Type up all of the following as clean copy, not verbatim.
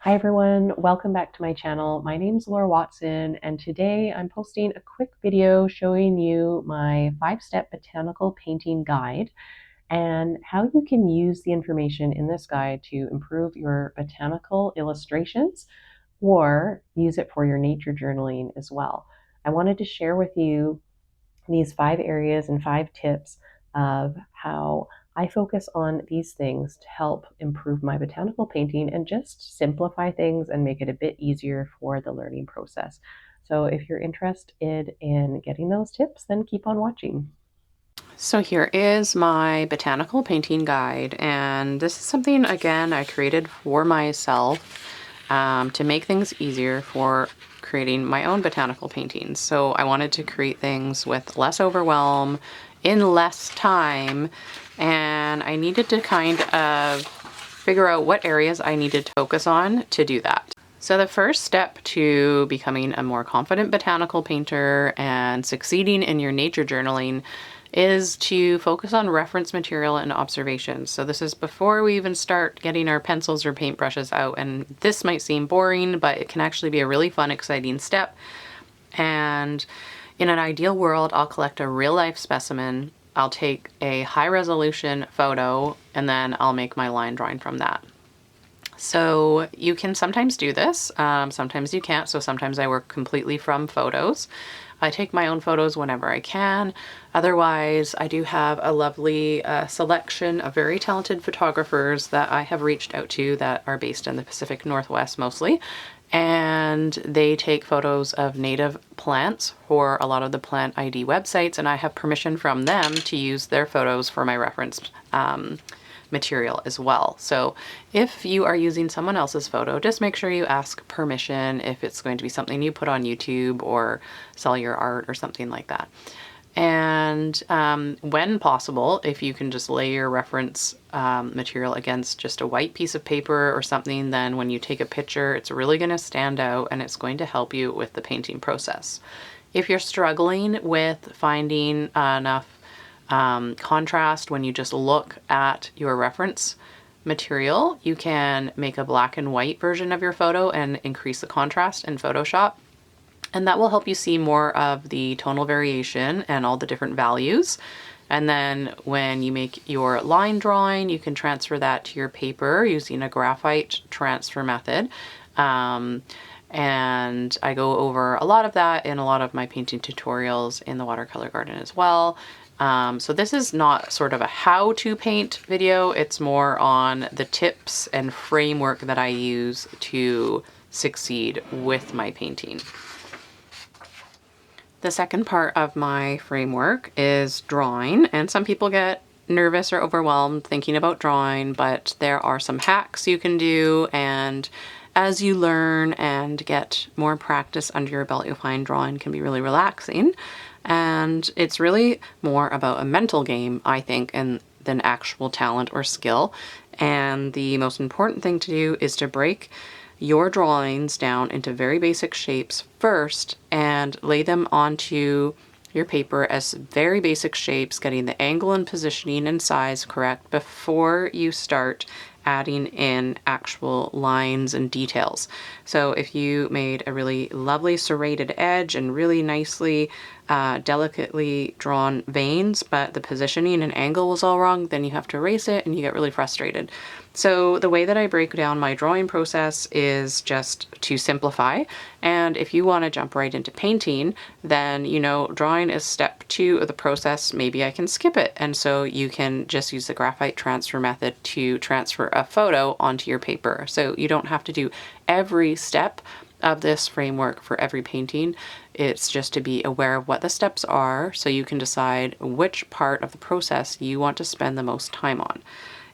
Hi everyone, welcome back to my channel. My name's Laura Watson, and today I'm posting a quick video showing you my 5-step botanical painting guide and how you can use the information in this guide to improve your botanical illustrations or use it for your nature journaling as well. I wanted to share with you these 5 areas and 5 tips of how I focus on these things to help improve my botanical painting and just simplify things and make it a bit easier for the learning process. So if you're interested in getting those tips, then keep on watching. So here is my botanical painting guide, and this is something, again, I created for myself to make things easier for creating my own botanical paintings. So I wanted to create things with less overwhelm, in less time, and I needed to kind of figure out what areas I needed to focus on to do that. So the first step to becoming a more confident botanical painter and succeeding in your nature journaling is to focus on reference material and observations. So this is before we even start getting our pencils or paintbrushes out, and this might seem boring, but it can actually be a really fun, exciting step. And in an ideal world, I'll collect a real life specimen, I'll take a high resolution photo, and then I'll make my line drawing from that. So you can sometimes do this, sometimes you can't. So sometimes I work completely from photos. I take my own photos whenever I can. Otherwise, I do have a lovely selection of very talented photographers that I have reached out to that are based in the Pacific Northwest mostly. And they take photos of native plants for a lot of the plant ID websites, and I have permission from them to use their photos for my reference material as well. So if you are using someone else's photo, just make sure you ask permission if it's going to be something you put on YouTube or sell your art or something like that. And when possible, if you can just lay your reference material against just a white piece of paper or something, then when you take a picture, it's really going to stand out and it's going to help you with the painting process. If you're struggling with finding enough contrast when you just look at your reference material, you can make a black and white version of your photo and increase the contrast in Photoshop. And that will help you see more of the tonal variation and all the different values. And then when you make your line drawing, you can transfer that to your paper using a graphite transfer method. And I go over a lot of that in a lot of my painting tutorials in the Watercolor Garden as well. So this is not sort of a how-to paint video, it's more on the tips and framework that I use to succeed with my painting. The second part of my framework is drawing, and some people get nervous or overwhelmed thinking about drawing, but there are some hacks you can do, and as you learn and get more practice under your belt, you'll find drawing can be really relaxing. And it's really more about a mental game, I think, than actual talent or skill. And the most important thing to do is to break your drawings down into very basic shapes first and lay them onto your paper as very basic shapes, getting the angle and positioning and size correct before you start adding in actual lines and details. So if you made a really lovely serrated edge and really nicely delicately drawn veins, but the positioning and angle was all wrong, then you have to erase it and you get really frustrated. So the way that I break down my drawing process is just to simplify. And if you want to jump right into painting, then, you know, drawing is step 2 of the process. Maybe I can skip it. And so you can just use the graphite transfer method to transfer a photo onto your paper. So you don't have to do every step of this framework for every painting. It's just to be aware of what the steps are so you can decide which part of the process you want to spend the most time on.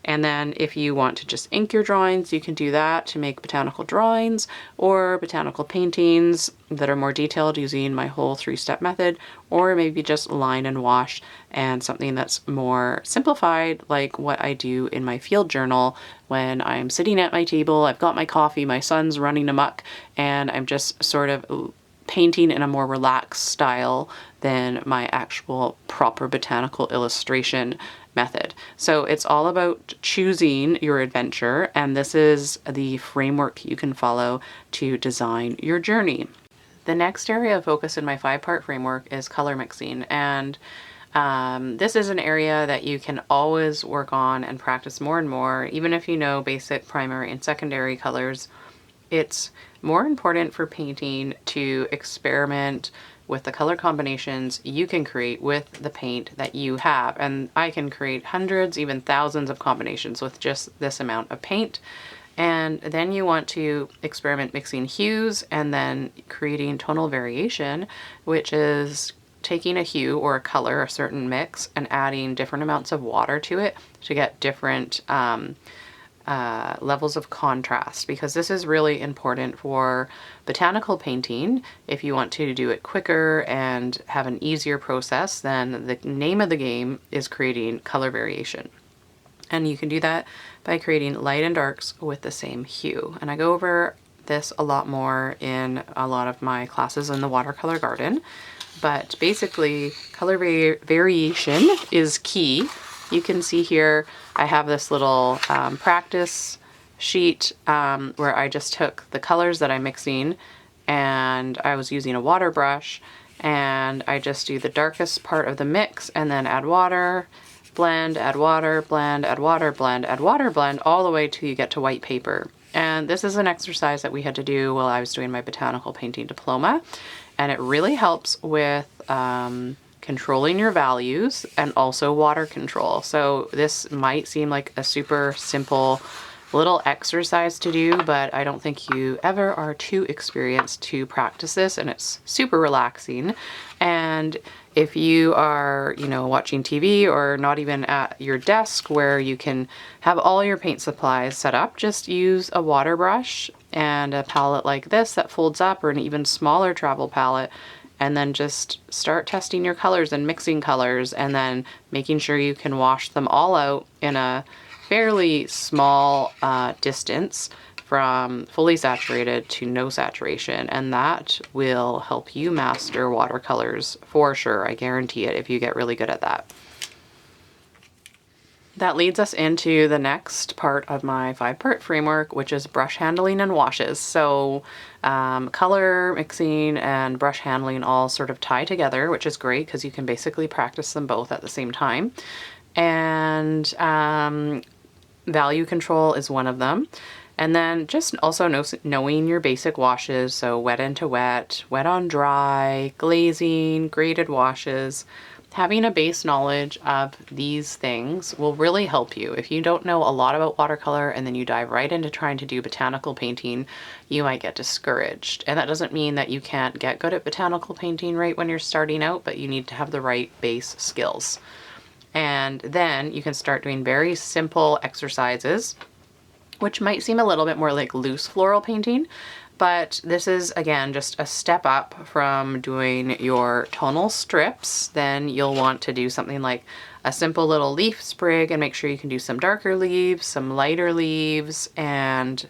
And then if you want to just ink your drawings, you can do that to make botanical drawings or botanical paintings that are more detailed using my whole 3-step method, or maybe just line and wash and something that's more simplified, like what I do in my field journal when I'm sitting at my table, I've got my coffee, my son's running amok, and I'm just sort of painting in a more relaxed style than my actual proper botanical illustration method. So it's all about choosing your adventure, and this is the framework you can follow to design your journey. The next area of focus in my 5-part framework is color mixing, and this is an area that you can always work on and practice more and more. Even if you know basic primary and secondary colors, it's more important for painting to experiment with the color combinations you can create with the paint that you have. And I can create hundreds, even thousands of combinations with just this amount of paint. And then you want to experiment mixing hues and then creating tonal variation, which is taking a hue or a color, a certain mix, and adding different amounts of water to it to get different levels of contrast, because this is really important for botanical painting. If you want to do it quicker and have an easier process, then the name of the game is creating color variation. And you can do that by creating light and darks with the same hue. And I go over this a lot more in a lot of my classes in the watercolor garden. But basically, color variation is key. You can see here I have this little practice sheet where I just took the colors that I'm mixing, and I was using a water brush, and I just do the darkest part of the mix and then add water, blend, add water, blend, add water, blend, add water, blend, all the way till you get to white paper. And this is an exercise that we had to do while I was doing my botanical painting diploma, and it really helps with controlling your values and also water control. So this might seem like a super simple little exercise to do, but I don't think you ever are too experienced to practice this, and it's super relaxing. And if you are, watching TV or not even at your desk where you can have all your paint supplies set up, just use a water brush and a palette like this that folds up, or an even smaller travel palette, and then just start testing your colors and mixing colors, and then making sure you can wash them all out in a fairly small distance from fully saturated to no saturation, and that will help you master watercolors for sure. I guarantee it if you get really good at that. That leads us into the next part of my 5-part framework, which is brush handling and washes. So color mixing and brush handling all sort of tie together, which is great because you can basically practice them both at the same time. And value control is one of them. And then just also knowing your basic washes, so wet into wet, wet on dry, glazing, graded washes. Having a base knowledge of these things will really help you. If you don't know a lot about watercolor and then you dive right into trying to do botanical painting, you might get discouraged. And that doesn't mean that you can't get good at botanical painting right when you're starting out, but you need to have the right base skills. And then you can start doing very simple exercises, which might seem a little bit more like loose floral painting, but this is, again, just a step up from doing your tonal strips. Then you'll want to do something like a simple little leaf sprig, and make sure you can do some darker leaves, some lighter leaves, and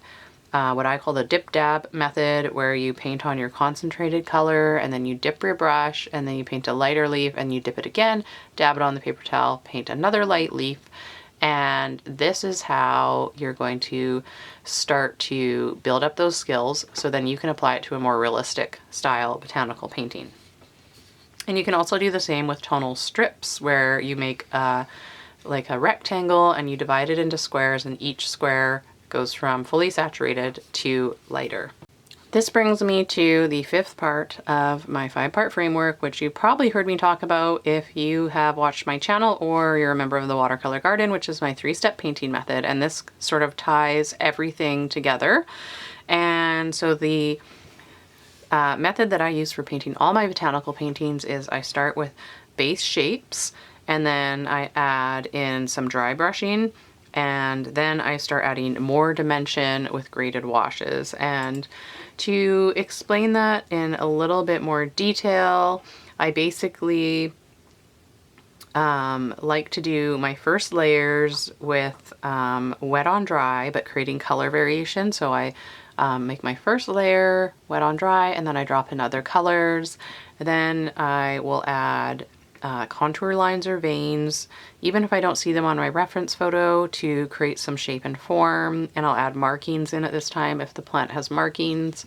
what I call the dip dab method, where you paint on your concentrated color and then you dip your brush and then you paint a lighter leaf and you dip it again, dab it on the paper towel, paint another light leaf. And this is how you're going to start to build up those skills, so then you can apply it to a more realistic style botanical painting. And you can also do the same with tonal strips, where you make like a rectangle and you divide it into squares, and each square goes from fully saturated to lighter. This brings me to the 5th part of my 5-part framework, which you probably heard me talk about if you have watched my channel or you're a member of the Watercolor Garden, which is my 3-step painting method. And this sort of ties everything together. And so the method that I use for painting all my botanical paintings is I start with base shapes, and then I add in some dry brushing, and then I start adding more dimension with graded washes. And to explain that in a little bit more detail, I basically like to do my first layers with wet on dry, but creating color variation. So I make my first layer wet on dry, and then I drop in other colors. Then I will add contour lines or veins, even if I don't see them on my reference photo, to create some shape and form. And I'll add markings in at this time if the plant has markings.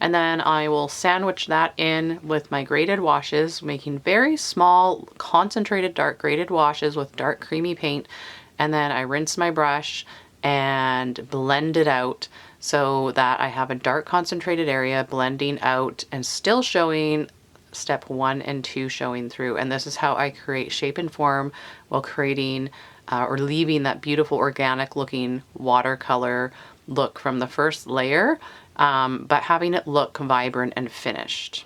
And then I will sandwich that in with my graded washes, making very small, concentrated dark graded washes with dark creamy paint. And then I rinse my brush and blend it out so that I have a dark concentrated area blending out and still showing step 1 and 2 showing through. And this is how I create shape and form while creating or leaving that beautiful organic looking watercolor look from the first layer, but having it look vibrant and finished.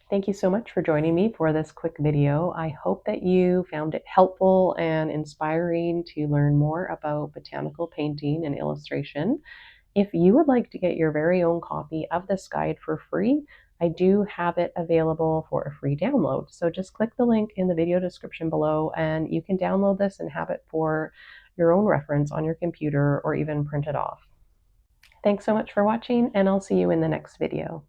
Thank you so much for joining me for this quick video. I hope that you found it helpful and inspiring to learn more about botanical painting and illustration. If you would like to get your very own copy of this guide for free, I do have it available for a free download. So just click the link in the video description below and you can download this and have it for your own reference on your computer or even print it off. Thanks so much for watching, and I'll see you in the next video.